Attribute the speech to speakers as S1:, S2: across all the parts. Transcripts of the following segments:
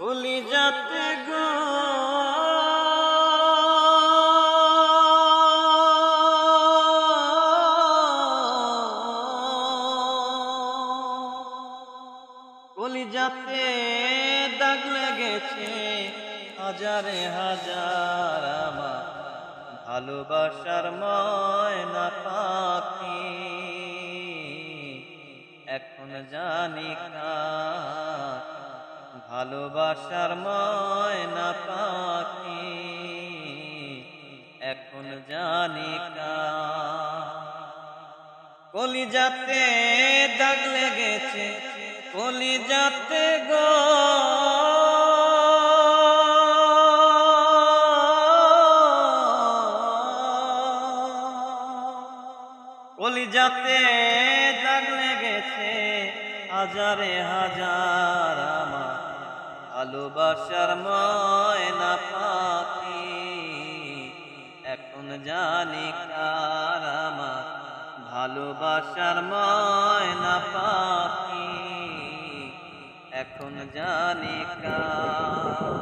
S1: কলিজাতে গো কলিজাতে দাগ লেগেছে হাজারে হাজার আমার ভালোবাসার ময়না পাখি এখন জানি কার ভালোবাসার ময়না পাখি এখন জানি কার কলিজাতে দাগ লেগেছে কলিজাতে গো কলিজাতে দাগ লেগেছে হাজারে হাজার আমার ভালোবাসার ময়না পাখি এখন জানি কার আমার ভালোবাসার ময়না পাখি এখন জানি কার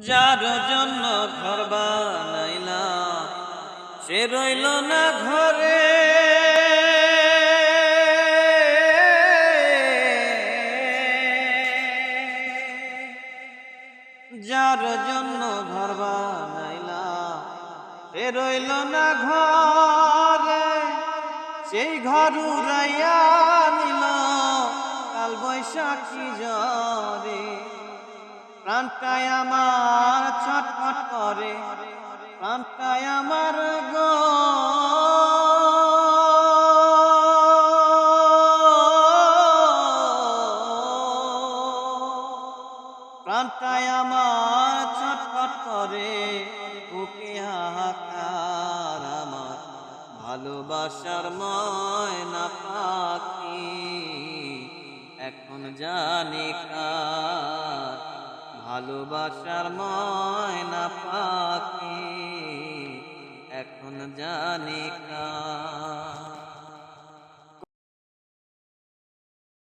S1: যার জন্য ঘর বানাইলাম সে রইল না ঘরে যার জন্য ঘর বানাইলাম সে রইল না ঘরে সেই ঘর উড়াইয়া নিল কাল বৈশাখী ঝড়ে প্রাণটায় আমার ছটফট করে প্রাণটায় আমার গো প্রাণটায় আমার ছটফট করে বুকে হাহাকার আমার ভালোবাসার ময়না পাখি এখন জানি কার ভালোবাসার ময়না পাখি এখন জানি